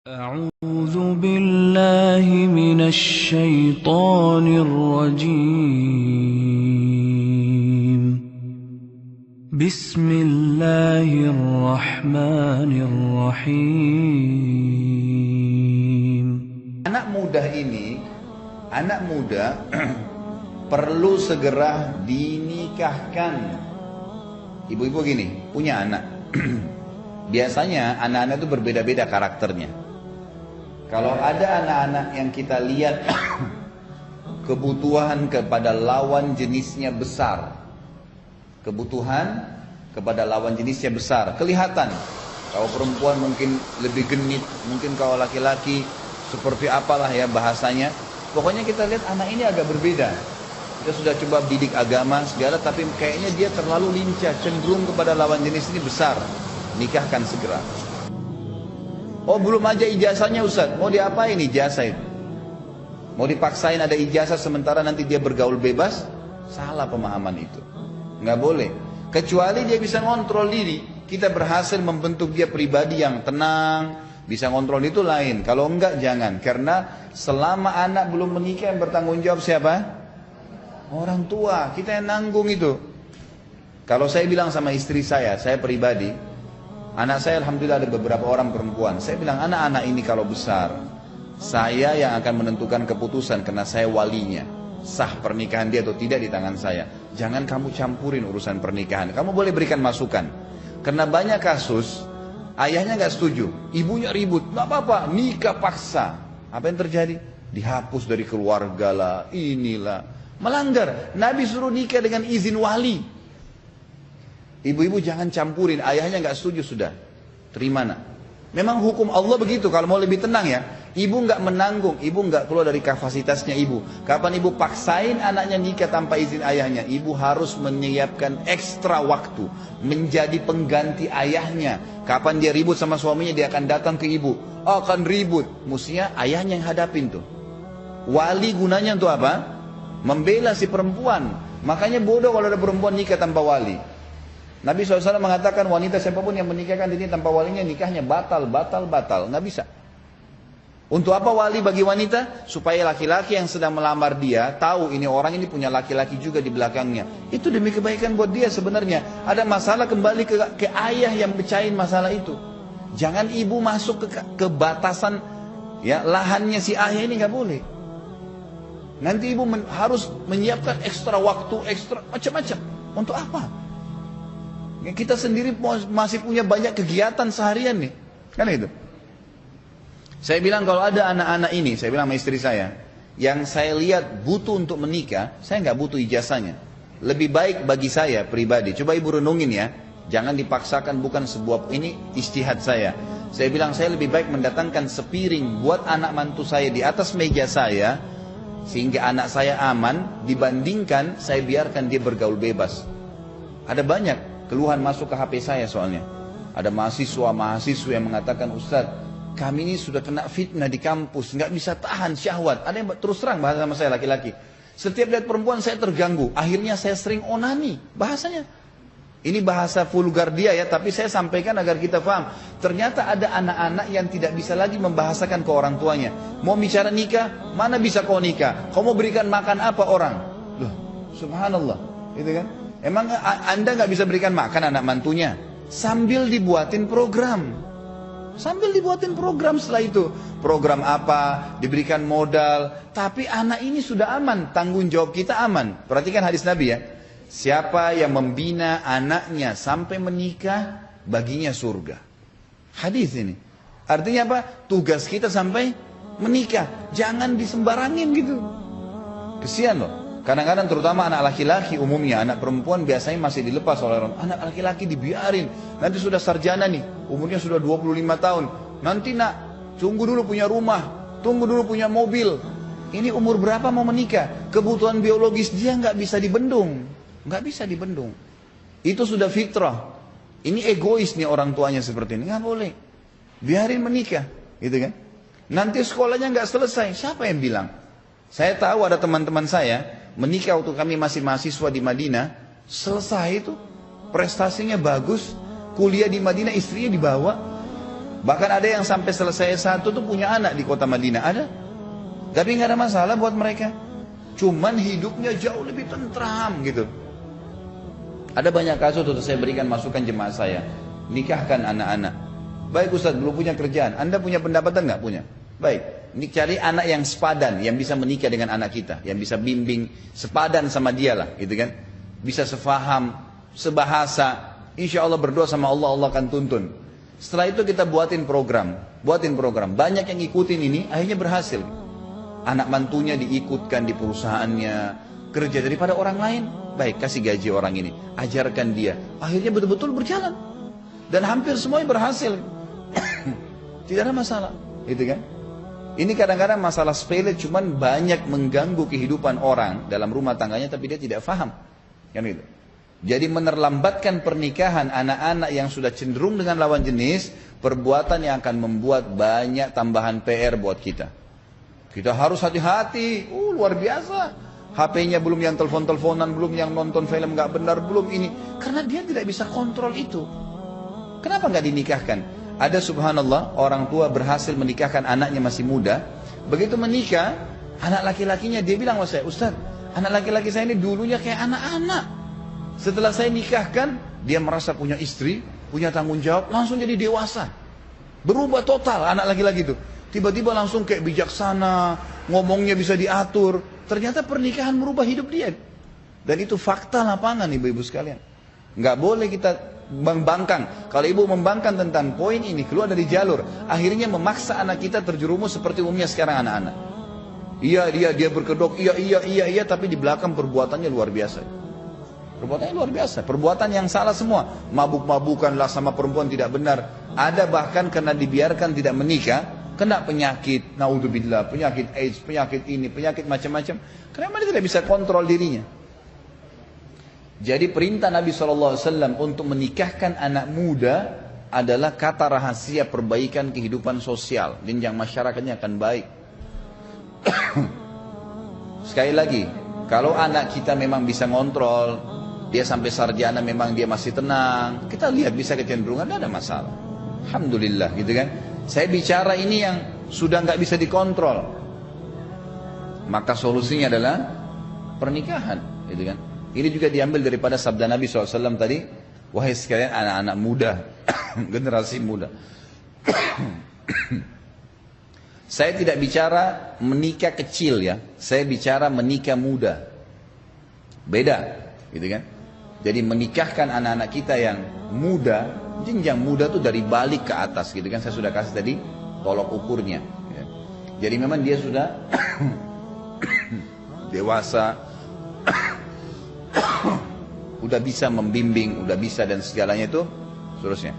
أعوذ بالله من الشيطان الرجيم بسم الله الرحمن الرحيم. Anak muda perlu segera dinikahkan. Ibu-ibu gini, punya anak. Biasanya anak-anak itu berbeda-beda karakternya. Kalau ada anak-anak yang kita lihat kebutuhan kepada lawan jenisnya besar, kelihatan. Kalau perempuan mungkin lebih genit, mungkin kalau laki-laki seperti apalah ya bahasanya. Pokoknya kita lihat anak ini agak berbeda. Kita sudah coba didik agama segala, tapi kayaknya dia terlalu lincah, cenderung kepada lawan jenis ini besar. Nikahkan segera. Oh, belum aja ijazahnya Ustaz, mau diapain ijazah itu? Mau dipaksain ada ijazah sementara nanti dia bergaul bebas? Salah pemahaman itu. Nggak boleh. Kecuali dia bisa ngontrol diri. Kita berhasil membentuk dia pribadi yang tenang, bisa ngontrol, itu lain. Kalau enggak jangan. Karena selama anak belum menikah yang bertanggung jawab siapa? Orang tua. Kita yang nanggung itu. Kalau saya bilang sama istri saya pribadi, anak saya alhamdulillah ada beberapa orang perempuan. Saya bilang anak-anak ini kalau besar, saya yang akan menentukan keputusan karena saya walinya. Sah pernikahan dia atau tidak di tangan saya. Jangan kamu campurin urusan pernikahan. Kamu boleh berikan masukan. Karena banyak kasus, ayahnya gak setuju, ibunya ribut, gak apa-apa, nikah paksa. Apa yang terjadi? Dihapus dari keluarga lah, inilah. Melanggar. Nabi suruh nikah dengan izin wali. Ibu-ibu jangan campurin, ayahnya nggak setuju sudah, terima nak. Memang hukum Allah begitu. Kalau mau lebih tenang ya, ibu nggak menanggung, ibu nggak keluar dari kapasitasnya ibu. Kapan ibu paksain anaknya nikah tanpa izin ayahnya, ibu harus menyiapkan ekstra waktu, menjadi pengganti ayahnya. Kapan dia ribut sama suaminya, dia akan datang ke ibu, akan ribut, mestinya ayahnya yang hadapin tuh. Wali gunanya untuk apa? Membela si perempuan. Makanya bodoh kalau ada perempuan nikah tanpa wali. Nabi SAW mengatakan wanita siapapun yang menikahkan diri tanpa walinya, nikahnya batal, nggak bisa. Untuk apa wali bagi wanita? Supaya laki-laki yang sedang melamar dia tahu ini orang ini punya laki-laki juga di belakangnya. Itu demi kebaikan buat dia sebenarnya. Ada masalah kembali ke ayah yang pecahin masalah itu. Jangan ibu masuk ke batasan ya lahannya si ayah ini, nggak boleh. Nanti ibu harus menyiapkan ekstra waktu, ekstra macam-macam. Untuk apa? Kita sendiri masih punya banyak kegiatan seharian nih, kan itu. Saya bilang kalau ada anak-anak ini, saya bilang sama istri saya, yang saya lihat butuh untuk menikah, saya nggak butuh ijazahnya. Lebih baik bagi saya pribadi. Coba ibu renungin ya, jangan dipaksakan, bukan sebuah, ini ijtihad saya. Saya bilang saya lebih baik mendatangkan sepiring buat anak mantu saya di atas meja saya, sehingga anak saya aman, dibandingkan saya biarkan dia bergaul bebas. Ada banyak keluhan masuk ke HP saya soalnya. Ada mahasiswa yang mengatakan, Ustaz, kami ini sudah kena fitnah di kampus, nggak bisa tahan syahwat. Ada yang terus terang bahasa sama saya laki-laki. Setiap lihat perempuan saya terganggu, akhirnya saya sering onani. Bahasanya, ini bahasa vulgar dia ya, tapi saya sampaikan agar kita paham. Ternyata ada anak-anak yang tidak bisa lagi membahasakan ke orang tuanya. Mau bicara nikah, mana bisa kau nikah? Kau mau berikan makan apa orang? Loh, subhanallah, gitu kan? Emang anda nggak bisa berikan makan anak mantunya? Sambil dibuatin program. Setelah itu. Program apa, diberikan modal. Tapi anak ini sudah aman, tanggung jawab kita aman. Perhatikan hadis Nabi ya. Siapa yang membina anaknya sampai menikah, baginya surga. Hadis ini. Artinya apa? Tugas kita sampai menikah. Jangan disembarangin gitu. Kesian loh. Kadang-kadang terutama anak laki-laki umumnya, anak perempuan biasanya masih dilepas oleh orang. Anak laki-laki dibiarin, nanti sudah sarjana nih, umurnya sudah 25 tahun. Nanti nak, tunggu dulu punya rumah, tunggu dulu punya mobil. Ini umur berapa mau menikah? Kebutuhan biologis dia nggak bisa dibendung. Itu sudah fitrah. Ini egois nih orang tuanya seperti ini, nggak boleh. Biarin menikah, gitu kan? Nanti sekolahnya nggak selesai, siapa yang bilang? Saya tahu ada teman-teman saya menikah waktu kami masih mahasiswa di Madinah, selesai itu prestasinya bagus, kuliah di Madinah, istrinya dibawa. Bahkan ada yang sampai selesai S1 tuh punya anak di kota Madinah, ada. Tapi nggak ada masalah buat mereka. Cuman hidupnya jauh lebih tentram gitu. Ada banyak kasus tuh saya berikan masukan jemaah saya. Nikahkan anak-anak. Baik Ustaz, belum punya kerjaan. Anda punya pendapatan nggak? Punya. Baik, ini cari anak yang sepadan, yang bisa menikah dengan anak kita, yang bisa bimbing, sepadan sama dia lah, gitu kan? Bisa sefaham, sebahasa. Insya Allah berdoa sama Allah, Allah akan tuntun. Setelah itu kita buatin program. Banyak yang ngikutin ini, akhirnya berhasil. Anak mantunya diikutkan di perusahaannya, kerja daripada orang lain. Baik, kasih gaji orang ini, ajarkan dia. Akhirnya betul-betul berjalan. Dan hampir semuanya berhasil. Tidak ada masalah, gitu kan? Ini kadang-kadang masalah sepele, cuman banyak mengganggu kehidupan orang dalam rumah tangganya, tapi dia tidak paham, kan gitu. Jadi menerlambatkan pernikahan anak-anak yang sudah cenderung dengan lawan jenis, perbuatan yang akan membuat banyak tambahan PR buat kita. Kita harus hati-hati, luar biasa. HP-nya belum yang telepon-teleponan, belum yang nonton film nggak benar, belum ini. Karena dia tidak bisa kontrol itu. Kenapa nggak dinikahkan? Ada subhanallah, orang tua berhasil menikahkan anaknya masih muda. Begitu menikah, anak laki-lakinya dia bilang sama saya, Ustaz, anak laki-laki saya ini dulunya kayak anak-anak. Setelah saya nikahkan, dia merasa punya istri, punya tanggung jawab, langsung jadi dewasa. Berubah total anak laki-laki itu. Tiba-tiba langsung kayak bijaksana, ngomongnya bisa diatur. Ternyata pernikahan merubah hidup dia. Dan itu fakta lapangan ibu-ibu sekalian. Nggak boleh kita membangkang. Kalau ibu membangkang tentang poin ini, keluar dari jalur, akhirnya memaksa anak kita terjerumus seperti umumnya sekarang anak-anak. Iya dia berkedok, iya, tapi di belakang perbuatannya luar biasa. Perbuatannya luar biasa, perbuatan yang salah semua. Mabuk-mabukanlah sama perempuan tidak benar. Ada bahkan karena dibiarkan tidak menikah, kena penyakit, naudzubillah, penyakit AIDS, penyakit ini, penyakit macam-macam. Karena dia tidak bisa kontrol dirinya. Jadi perintah Nabi SAW untuk menikahkan anak muda adalah kata rahasia perbaikan kehidupan sosial. Jenjang masyarakatnya akan baik. Sekali lagi, kalau anak kita memang bisa ngontrol, dia sampai sarjana memang dia masih tenang, kita lihat bisa kecenderungan, tidak ada masalah. Alhamdulillah gitu kan. Saya bicara ini yang sudah nggak bisa dikontrol. Maka solusinya adalah pernikahan, gitu kan. Ini juga diambil daripada sabda Nabi SAW tadi, wahai sekalian anak-anak muda, generasi muda. Saya tidak bicara menikah kecil ya, saya bicara menikah muda. Beda, gitu kan. Jadi menikahkan anak-anak kita yang muda, jenjang muda tuh dari balik ke atas, gitu kan. Saya sudah kasih tadi tolok ukurnya. Ya. Jadi memang dia sudah dewasa, udah bisa membimbing, udah bisa dan segalanya itu seterusnya.